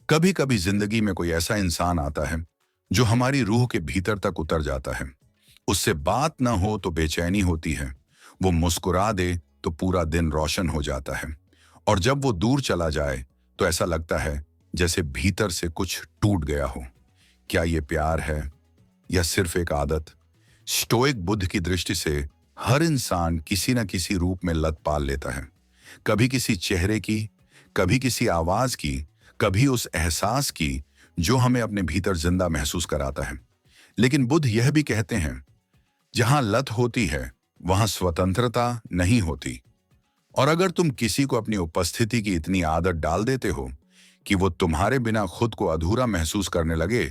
कभी कभी जिंदगी में कोई ऐसा इंसान आता है जो हमारी रूह के भीतर तक उतर जाता है। उससे बात ना हो तो बेचैनी होती है। वो मुस्कुरा दे तो पूरा दिन रोशन हो जाता है। और जब वो दूर चला जाए तो ऐसा लगता है जैसे भीतर से कुछ टूट गया हो। क्या ये प्यार है या सिर्फ एक आदत? स्टोइक बुद्ध की दृष्टि से हर इंसान किसी न किसी रूप में लत पाल लेता है। कभी किसी चेहरे की, कभी किसी आवाज की, कभी उस एहसास की जो हमें अपने भीतर जिंदा महसूस कराता है। लेकिन बुद्ध यह भी कहते हैं, जहां लत होती है वहां स्वतंत्रता नहीं होती। और अगर तुम किसी को अपनी उपस्थिति की इतनी आदत डाल देते हो कि वो तुम्हारे बिना खुद को अधूरा महसूस करने लगे,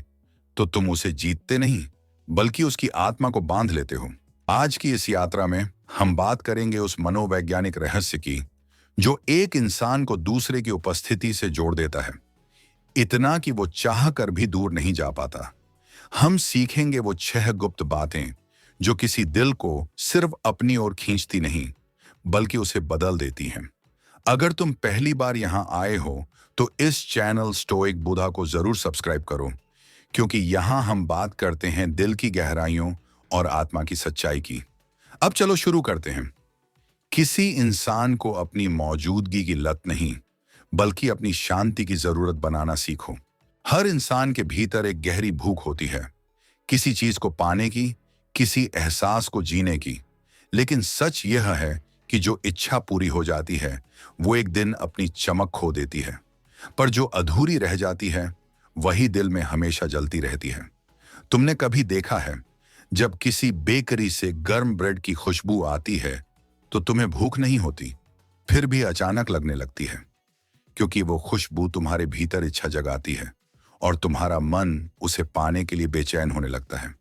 तो तुम उसे जीतते नहीं बल्कि उसकी आत्मा को बांध लेते हो। आज की इस यात्रा में हम बात करेंगे उस मनोवैज्ञानिक रहस्य की जो एक इंसान को दूसरे की उपस्थिति से जोड़ देता है, इतना कि वो चाह कर भी दूर नहीं जा पाता। हम सीखेंगे वो 6 गुप्त बातें जो किसी दिल को सिर्फ अपनी ओर खींचती नहीं बल्कि उसे बदल देती हैं। अगर तुम पहली बार यहां आए हो तो इस चैनल स्टोइक बुद्धा को जरूर सब्सक्राइब करो, क्योंकि यहां हम बात करते हैं दिल की गहराइयों और आत्मा की सच्चाई की। अब चलो शुरू करते हैं। किसी इंसान को अपनी मौजूदगी की लत नहीं बल्कि अपनी शांति की जरूरत बनाना सीखो। हर इंसान के भीतर एक गहरी भूख होती है, किसी चीज को पाने की, किसी एहसास को जीने की। लेकिन सच यह है कि जो इच्छा पूरी हो जाती है वो एक दिन अपनी चमक खो देती है, पर जो अधूरी रह जाती है वही दिल में हमेशा जलती रहती है। तुमने कभी देखा है, जब किसी बेकरी से गर्म ब्रेड की खुशबू आती है तो तुम्हें भूख नहीं होती, फिर भी अचानक लगने लगती है, क्योंकि वो खुशबू तुम्हारे भीतर इच्छा जगाती है और तुम्हारा मन उसे पाने के लिए बेचैन होने लगता है।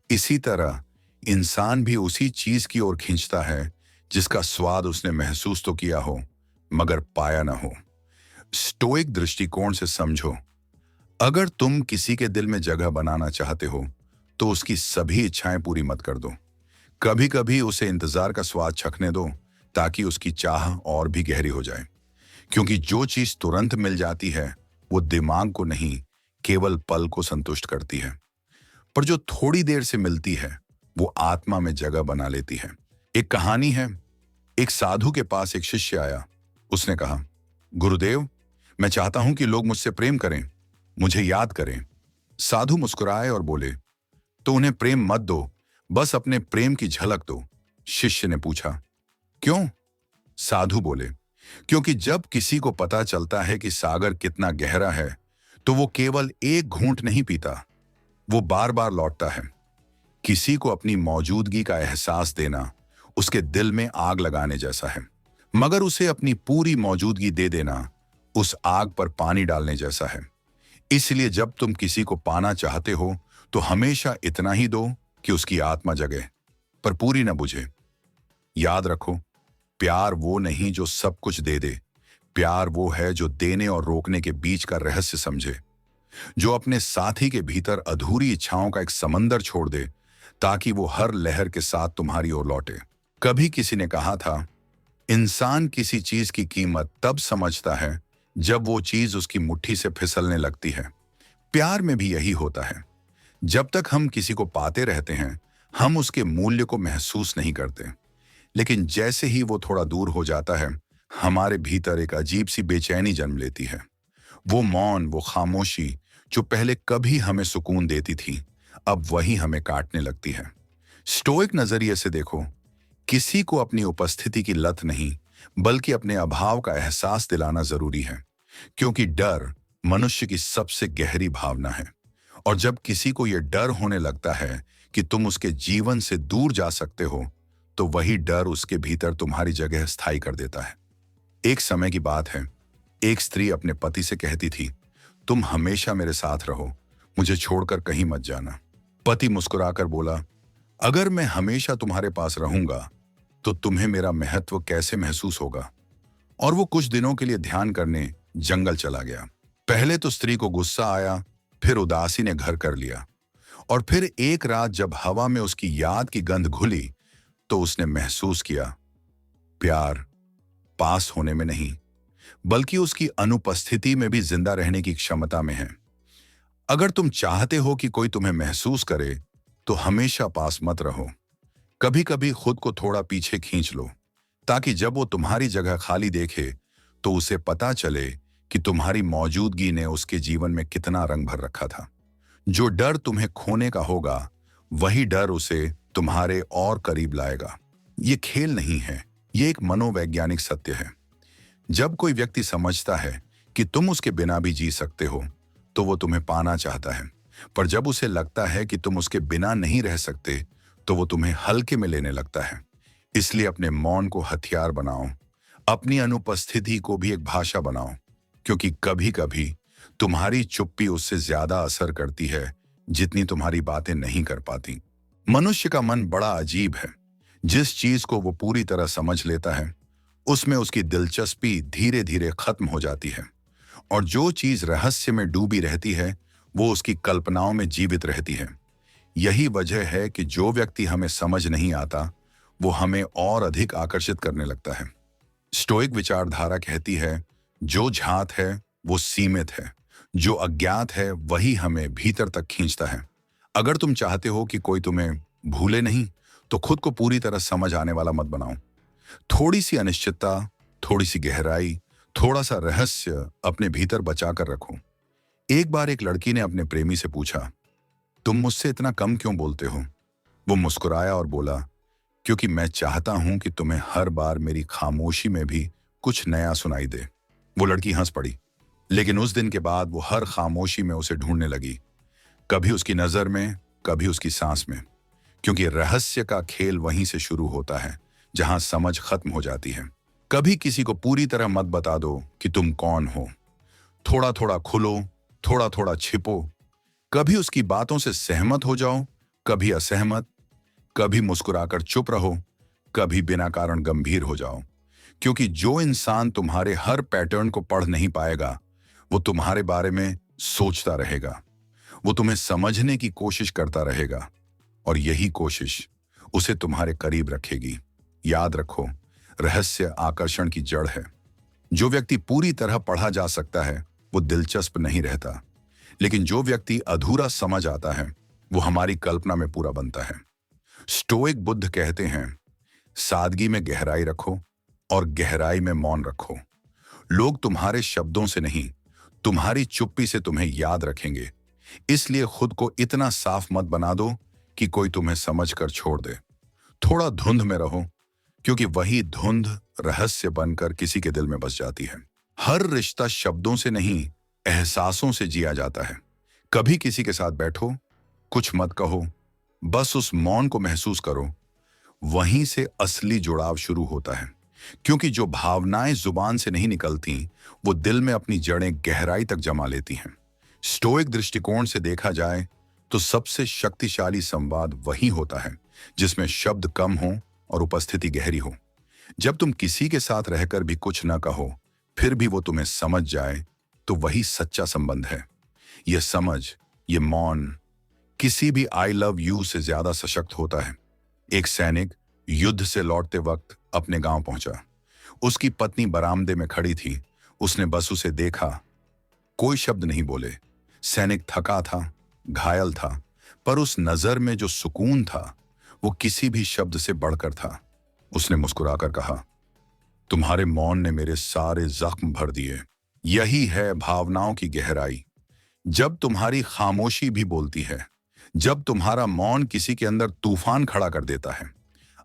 इसी तरह इंसान भी उसी चीज की ओर खींचता है जिसका स्वाद उसने महसूस तो किया हो मगर पाया ना हो। स्टोइक दृष्टिकोण से समझो, अगर तुम किसी के दिल में जगह बनाना चाहते हो तो उसकी सभी इच्छाएं पूरी मत कर दो। कभी कभी उसे इंतजार का स्वाद चखने दो ताकि उसकी चाह और भी गहरी हो जाए, क्योंकि जो चीज तुरंत मिल जाती है वो दिमाग को नहीं, केवल पल को संतुष्ट करती है। पर जो थोड़ी देर से मिलती है वो आत्मा में जगह बना लेती है। एक कहानी है, एक साधु के पास एक शिष्य आया। उसने कहा, गुरुदेव, मैं चाहता हूं कि लोग मुझसे प्रेम करें, मुझे याद करें। साधु मुस्कुराए और बोले, तो उन्हें प्रेम मत दो, बस अपने प्रेम की झलक दो। शिष्य ने पूछा, क्यों? साधु बोले, क्योंकि जब किसी को पता चलता है कि सागर कितना गहरा है तो वो केवल एक घूंट नहीं पीता, वो बार बार लौटता है। किसी को अपनी मौजूदगी का एहसास देना उसके दिल में आग लगाने जैसा है, मगर उसे अपनी पूरी मौजूदगी दे देना उस आग पर पानी डालने जैसा है। इसलिए जब तुम किसी को पाना चाहते हो तो हमेशा इतना ही दो कि उसकी आत्मा जगे, पर पूरी न बुझे। याद रखो, प्यार वो नहीं जो सब कुछ दे दे, प्यार वो है जो देने और रोकने के बीच का रहस्य समझे, जो अपने साथी के भीतर अधूरी इच्छाओं का एक समंदर छोड़ दे ताकि वो हर लहर के साथ तुम्हारी ओर लौटे। कभी किसी ने कहा था, इंसान किसी चीज की कीमत तब समझता है जब वो चीज उसकी मुट्ठी से फिसलने लगती है। प्यार में भी यही होता है। जब तक हम किसी को पाते रहते हैं हम उसके मूल्य को महसूस नहीं करते, लेकिन जैसे ही वो थोड़ा दूर हो जाता है हमारे भीतर एक अजीब सी बेचैनी जन्म लेती है। वो मौन, वो खामोशी जो पहले कभी हमें सुकून देती थी अब वही हमें काटने लगती है। स्टोइक नजरिए से देखो, किसी को अपनी उपस्थिति की लत नहीं बल्कि अपने अभाव का एहसास दिलाना जरूरी है, क्योंकि डर मनुष्य की सबसे गहरी भावना है। और जब किसी को यह डर होने लगता है कि तुम उसके जीवन से दूर जा सकते हो तो वही डर उसके भीतर तुम्हारी जगह स्थायी कर देता है। एक समय की बात है, एक स्त्री अपने पति से कहती थी, तुम हमेशा मेरे साथ रहो, मुझे छोड़कर कहीं मत जाना। पति मुस्कुराकर बोला, अगर मैं हमेशा तुम्हारे पास रहूंगा तो तुम्हें मेरा महत्व कैसे महसूस होगा? और वो कुछ दिनों के लिए ध्यान करने जंगल चला गया। पहले तो स्त्री को गुस्सा आया, फिर उदासी ने घर कर लिया, और फिर एक रात जब हवा में उसकी याद की गंध घुली तो उसने महसूस किया, प्यार पास होने में नहीं बल्कि उसकी अनुपस्थिति में भी जिंदा रहने की क्षमता में है। अगर तुम चाहते हो कि कोई तुम्हें महसूस करे, तो हमेशा पास मत रहो। कभी कभी खुद को थोड़ा पीछे खींच लो, ताकि जब वो तुम्हारी जगह खाली देखे तो उसे पता चले कि तुम्हारी मौजूदगी ने उसके जीवन में कितना रंग भर रखा था। जो डर तुम्हें खोने का होगा, वही डर उसे तुम्हारे और करीब लाएगा। ये खेल नहीं है, ये एक मनोवैज्ञानिक सत्य है। जब कोई व्यक्ति समझता है कि तुम उसके बिना भी जी सकते हो, तो वो तुम्हें पाना चाहता है। पर जब उसे लगता है कि तुम उसके बिना नहीं रह सकते, तो वो तुम्हें हल्के में लेने लगता है। इसलिए अपने मौन को हथियार बनाओ, अपनी अनुपस्थिति को भी एक भाषा बनाओ, क्योंकि कभी कभी तुम्हारी चुप्पी उससे ज्यादा असर करती है जितनी तुम्हारी बातें नहीं कर पाती। मनुष्य का मन बड़ा अजीब है। जिस चीज को वो पूरी तरह समझ लेता है, उसमें उसकी दिलचस्पी धीरे धीरे खत्म हो जाती है, और जो चीज रहस्य में डूबी रहती है, वो उसकी कल्पनाओं में जीवित रहती है। यही वजह है कि जो व्यक्ति हमें समझ नहीं आता, वो हमें और अधिक आकर्षित करने लगता है। स्टोइक विचारधारा कहती है, जो ज्ञात है वो सीमित है, जो अज्ञात है वही हमें भीतर तक खींचता है। अगर तुम चाहते हो कि कोई तुम्हें भूले नहीं, तो खुद को पूरी तरह समझ आने वाला मत बनाओ। थोड़ी सी अनिश्चितता, थोड़ी सी गहराई, थोड़ा सा रहस्य अपने भीतर बचा कर रखो। एक बार एक लड़की ने अपने प्रेमी से पूछा, तुम मुझसे इतना कम क्यों बोलते हो? वो मुस्कुराया और बोला, क्योंकि मैं चाहता हूं कि तुम्हें हर बार मेरी खामोशी में भी कुछ नया सुनाई दे। वो लड़की हंस पड़ी, लेकिन उस दिन के बाद वो हर खामोशी में उसे ढूंढने लगी, कभी उसकी नजर में, कभी उसकी सांस में। क्योंकि रहस्य का खेल वहीं से शुरू होता है जहां समझ खत्म हो जाती है। कभी किसी को पूरी तरह मत बता दो कि तुम कौन हो। थोड़ा थोड़ा खुलो, थोड़ा थोड़ा छिपो। कभी उसकी बातों से सहमत हो जाओ, कभी असहमत। कभी मुस्कुराकर चुप रहो, कभी बिना कारण गंभीर हो जाओ। क्योंकि जो इंसान तुम्हारे हर पैटर्न को पढ़ नहीं पाएगा, वो तुम्हारे बारे में सोचता रहेगा। वो तुम्हें समझने की कोशिश करता रहेगा, और यही कोशिश उसे तुम्हारे करीब रखेगी। याद रखो, रहस्य आकर्षण की जड़ है। जो व्यक्ति पूरी तरह पढ़ा जा सकता है, वो दिलचस्प नहीं रहता, लेकिन जो व्यक्ति अधूरा समझ आता है, वो हमारी कल्पना में पूरा बनता है। स्टोइक बुद्ध कहते हैं, सादगी में गहराई रखो और गहराई में मौन रखो। लोग तुम्हारे शब्दों से नहीं, तुम्हारी चुप्पी से तुम्हें याद रखेंगे। इसलिए खुद को इतना साफ मत बना दो कि कोई तुम्हें समझकर छोड़ दे। थोड़ा धुंध में रहो, क्योंकि वही धुंध रहस्य बनकर किसी के दिल में बस जाती है। हर रिश्ता शब्दों से नहीं, एहसासों से जिया जाता है। कभी किसी के साथ बैठो, कुछ मत कहो, बस उस मौन को महसूस करो। वहीं से असली जुड़ाव शुरू होता है, क्योंकि जो भावनाएं जुबान से नहीं निकलती, वो दिल में अपनी जड़ें गहराई तक जमा लेती हैं। स्टोइक दृष्टिकोण से देखा जाए तो सबसे शक्तिशाली संवाद वही होता है जिसमें शब्द कम हो और उपस्थिति गहरी हो। जब तुम किसी के साथ रहकर भी कुछ न कहो, फिर भी वो तुम्हें समझ जाए, तो वही सच्चा संबंध है। यह समझ, ये मौन किसी भी आई लव यू से ज्यादा सशक्त होता है। एक सैनिक युद्ध से लौटते वक्त अपने गांव पहुंचा। उसकी पत्नी बरामदे में खड़ी थी। उसने बस उसे देखा, कोई शब्द नहीं बोले। सैनिक थका था, घायल था, पर उस नजर में जो सुकून था, वो किसी भी शब्द से बढ़कर था। उसने मुस्कुराकर कहा, तुम्हारे मौन ने मेरे सारे जख्म भर दिए। यही है भावनाओं की गहराई। जब तुम्हारी खामोशी भी बोलती है, जब तुम्हारा मौन किसी के अंदर तूफान खड़ा कर देता है।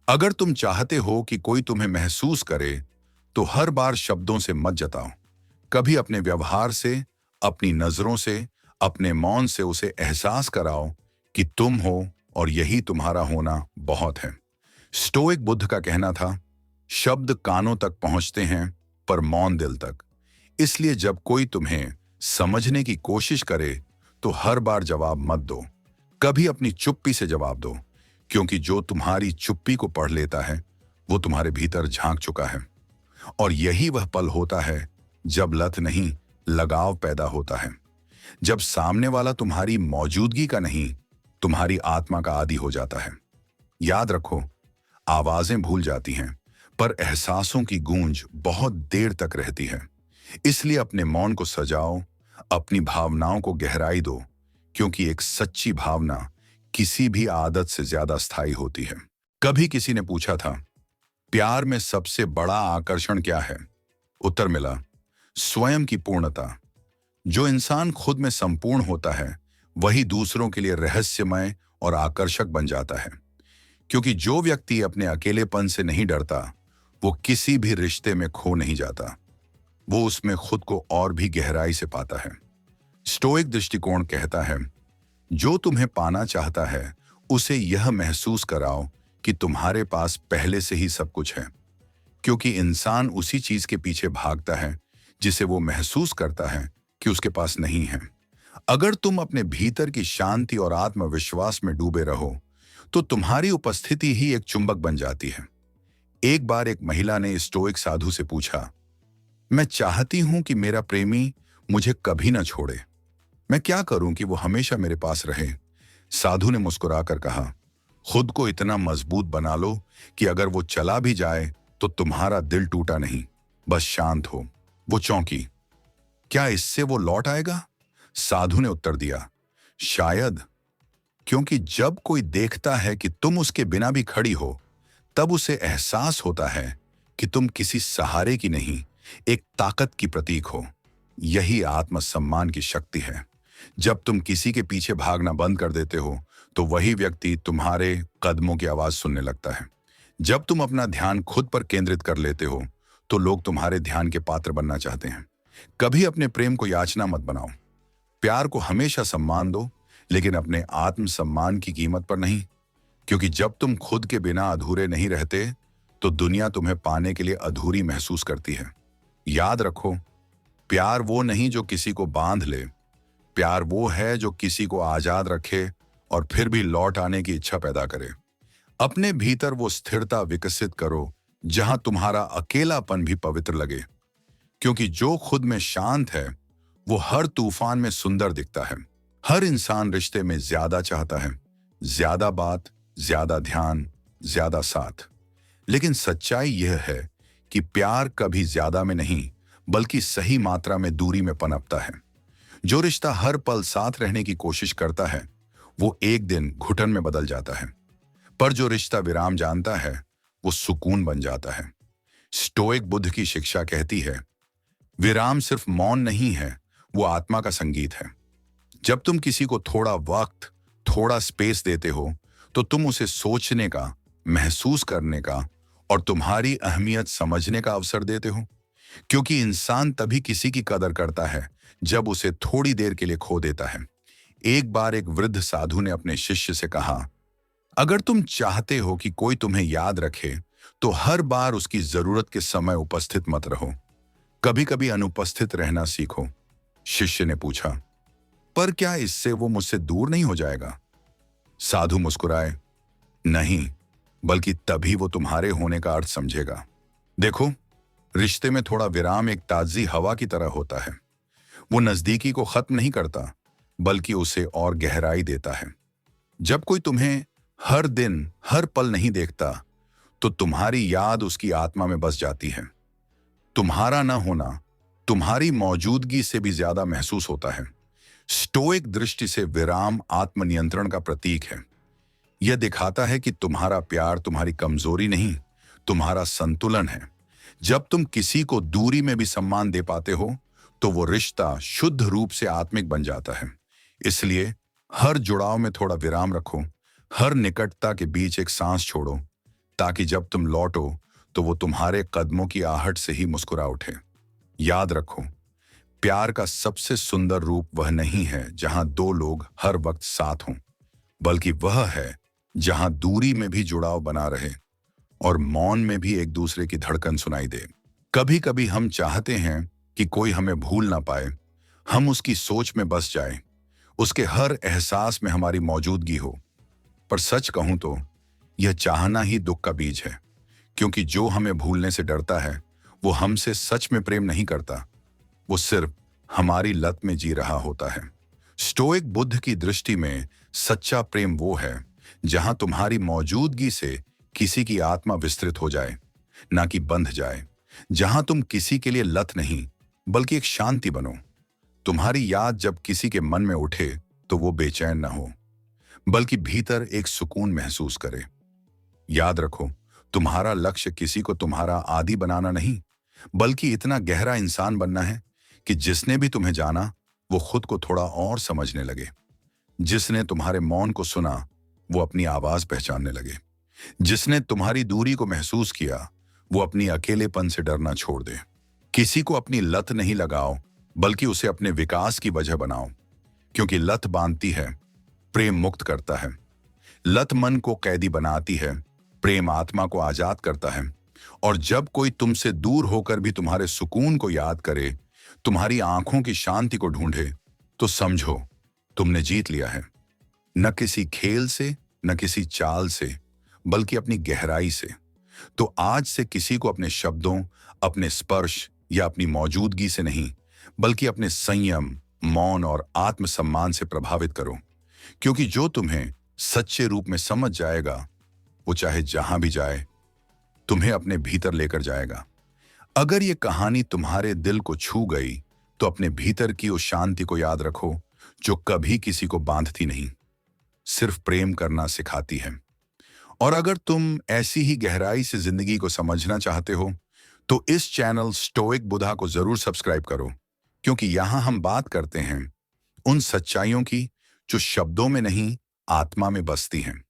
अगर तुम चाहते हो कि कोई तुम्हें महसूस करे, तो हर बार शब्दों से मत जताओ। कभी अपने व्यवहार से, अपनी नजरों से, अपने मौन से उसे एहसास कराओ कि तुम हो, और यही तुम्हारा होना बहुत है। स्टोइक बुद्ध का कहना था, शब्द कानों तक पहुंचते हैं, पर मौन दिल तक। इसलिए जब कोई तुम्हें समझने की कोशिश करे, तो हर बार जवाब मत दो। कभी अपनी चुप्पी से जवाब दो, क्योंकि जो तुम्हारी चुप्पी को पढ़ लेता है, वो तुम्हारे भीतर झांक चुका है। और यही वह पल होता है जब लत नहीं, लगाव पैदा होता है। जब सामने वाला तुम्हारी मौजूदगी का नहीं, तुम्हारी आत्मा का आदी हो जाता है। याद रखो, आवाजें भूल जाती हैं, पर एहसासों की गूंज बहुत देर तक रहती है। इसलिए अपने मौन को सजाओ, अपनी भावनाओं को गहराई दो, क्योंकि एक सच्ची भावना किसी भी आदत से ज्यादा स्थायी होती है। कभी किसी ने पूछा था, प्यार में सबसे बड़ा आकर्षण क्या है? उत्तर मिला, स्वयं की पूर्णता। जो इंसान खुद में संपूर्ण होता है वही दूसरों के लिए रहस्यमय और आकर्षक बन जाता है। क्योंकि जो व्यक्ति अपने अकेलेपन से नहीं डरता वो किसी भी रिश्ते में खो नहीं जाता, वो उसमें खुद को और भी गहराई से पाता है। स्टोइक दृष्टिकोण कहता है, जो तुम्हें पाना चाहता है उसे यह महसूस कराओ कि तुम्हारे पास पहले से ही सब कुछ है, क्योंकि इंसान उसी चीज के पीछे भागता है जिसे वो महसूस करता है कि उसके पास नहीं है। अगर तुम अपने भीतर की शांति और आत्मविश्वास में डूबे रहो तो तुम्हारी उपस्थिति ही एक चुंबक बन जाती है। एक बार एक महिला ने स्टोइक साधु से पूछा, मैं चाहती हूं कि मेरा प्रेमी मुझे कभी ना छोड़े, मैं क्या करूं कि वो हमेशा मेरे पास रहे? साधु ने मुस्कुराकर कहा, खुद को इतना मजबूत बना लो कि अगर वो चला भी जाए तो तुम्हारा दिल टूटा नहीं, बस शांत हो। वो चौंकी, क्या इससे वो लौट आएगा? साधु ने उत्तर दिया, शायद, क्योंकि जब कोई देखता है कि तुम उसके बिना भी खड़ी हो तब उसे एहसास होता है कि तुम किसी सहारे की नहीं, एक ताकत की प्रतीक हो। यही आत्मसम्मान की शक्ति है। जब तुम किसी के पीछे भागना बंद कर देते हो तो वही व्यक्ति तुम्हारे कदमों की आवाज सुनने लगता है। जब तुम अपना ध्यान खुद पर केंद्रित कर लेते हो तो लोग तुम्हारे ध्यान के पात्र बनना चाहते हैं। कभी अपने प्रेम को याचना मत बनाओ। प्यार को हमेशा सम्मान दो, लेकिन अपने आत्मसम्मान की कीमत पर नहीं, क्योंकि जब तुम खुद के बिना अधूरे नहीं रहते तो दुनिया तुम्हें पाने के लिए अधूरी महसूस करती है। याद रखो, प्यार वो नहीं जो किसी को बांध ले, प्यार वो है जो किसी को आजाद रखे और फिर भी लौट आने की इच्छा पैदा करे। अपने भीतर वो स्थिरता विकसित करो जहां तुम्हारा अकेलापन भी पवित्र लगे, क्योंकि जो खुद में शांत है वो हर तूफान में सुंदर दिखता है। हर इंसान रिश्ते में ज्यादा चाहता है, ज्यादा बात, ज्यादा ध्यान, ज्यादा साथ। लेकिन सच्चाई यह है कि प्यार कभी ज्यादा में नहीं बल्कि सही मात्रा में दूरी में पनपता है। जो रिश्ता हर पल साथ रहने की कोशिश करता है वो एक दिन घुटन में बदल जाता है, पर जो रिश्ता विराम जानता है वो सुकून बन जाता है। स्टोइक बुद्ध की शिक्षा कहती है, विराम सिर्फ मौन नहीं है, वो आत्मा का संगीत है। जब तुम किसी को थोड़ा वक्त, थोड़ा स्पेस देते हो तो तुम उसे सोचने का, महसूस करने का और तुम्हारी अहमियत समझने का अवसर देते हो, क्योंकि इंसान तभी किसी की कदर करता है जब उसे थोड़ी देर के लिए खो देता है। एक बार एक वृद्ध साधु ने अपने शिष्य से कहा, अगर तुम चाहते हो कि कोई तुम्हें याद रखे तो हर बार उसकी जरूरत के समय उपस्थित मत रहो, कभी कभी अनुपस्थित रहना सीखो। शिष्य ने पूछा, पर क्या इससे वो मुझसे दूर नहीं हो जाएगा? साधु मुस्कुराए, नहीं, बल्कि तभी वो तुम्हारे होने का अर्थ समझेगा। देखो, रिश्ते में थोड़ा विराम एक ताजी हवा की तरह होता है। वो नजदीकी को खत्म नहीं करता बल्कि उसे और गहराई देता है। जब कोई तुम्हें हर दिन, हर पल नहीं देखता तो तुम्हारी याद उसकी आत्मा में बस जाती है। तुम्हारा न होना तुम्हारी मौजूदगी से भी ज्यादा महसूस होता है। स्टोइक दृष्टि से विराम आत्मनियंत्रण का प्रतीक है। यह दिखाता है कि तुम्हारा प्यार तुम्हारी कमजोरी नहीं, तुम्हारा संतुलन है। जब तुम किसी को दूरी में भी सम्मान दे पाते हो तो वो रिश्ता शुद्ध रूप से आत्मिक बन जाता है। इसलिए हर जुड़ाव में थोड़ा विराम रखो, हर निकटता के बीच एक सांस छोड़ो, ताकि जब तुम लौटो तो वो तुम्हारे कदमों की आहट से ही मुस्कुरा उठे। याद रखो, प्यार का सबसे सुंदर रूप वह नहीं है जहां दो लोग हर वक्त साथ हों, बल्कि वह है जहां दूरी में भी जुड़ाव बना रहे और मौन में भी एक दूसरे की धड़कन सुनाई दे। कभी कभी हम चाहते हैं कि कोई हमें भूल ना पाए, हम उसकी सोच में बस जाएं, उसके हर एहसास में हमारी मौजूदगी हो। पर सच कहूं तो यह चाहना ही दुख का बीज है, क्योंकि जो हमें भूलने से डरता है वो हमसे सच में प्रेम नहीं करता, वो सिर्फ हमारी लत में जी रहा होता है। स्टोइक बुद्ध की दृष्टि में सच्चा प्रेम वो है जहां तुम्हारी मौजूदगी से किसी की आत्मा विस्तृत हो जाए, ना कि बंध जाए। जहां तुम किसी के लिए लत नहीं बल्कि एक शांति बनो। तुम्हारी याद जब किसी के मन में उठे तो वो बेचैन न हो, बल्कि भीतर एक सुकून महसूस करे। याद रखो, तुम्हारा लक्ष्य किसी को तुम्हारा आदी बनाना नहीं, बल्कि इतना गहरा इंसान बनना है कि जिसने भी तुम्हें जाना वो खुद को थोड़ा और समझने लगे। जिसने तुम्हारे मौन को सुना वो अपनी आवाज पहचानने लगे। जिसने तुम्हारी दूरी को महसूस किया वो अपनी अकेलेपन से डरना छोड़ दे। किसी को अपनी लत नहीं लगाओ, बल्कि उसे अपने विकास की वजह बनाओ, क्योंकि लत बांधती है, प्रेम मुक्त करता है। लत मन को कैदी बनाती है, प्रेम आत्मा को आजाद करता है। और जब कोई तुमसे दूर होकर भी तुम्हारे सुकून को याद करे, तुम्हारी आंखों की शांति को ढूंढे, तो समझो तुमने जीत लिया है। न किसी खेल से, न किसी चाल से, बल्कि अपनी गहराई से। तो आज से किसी को अपने शब्दों, अपने स्पर्श या अपनी मौजूदगी से नहीं, बल्कि अपने संयम, मौन और आत्मसम्मान से प्रभावित करो। क्योंकि जो तुम्हें सच्चे रूप में समझ जाएगा वो चाहे जहां भी जाए तुम्हें अपने भीतर लेकर जाएगा। अगर ये कहानी तुम्हारे दिल को छू गई तो अपने भीतर की उस शांति को याद रखो जो कभी किसी को बांधती नहीं, सिर्फ प्रेम करना सिखाती है। और अगर तुम ऐसी ही गहराई से जिंदगी को समझना चाहते हो तो इस चैनल स्टोइक बुधा को जरूर सब्सक्राइब करो, क्योंकि यहां हम बात करते हैं उन सच्चाइयों की जो शब्दों में नहीं, आत्मा में बसती हैं।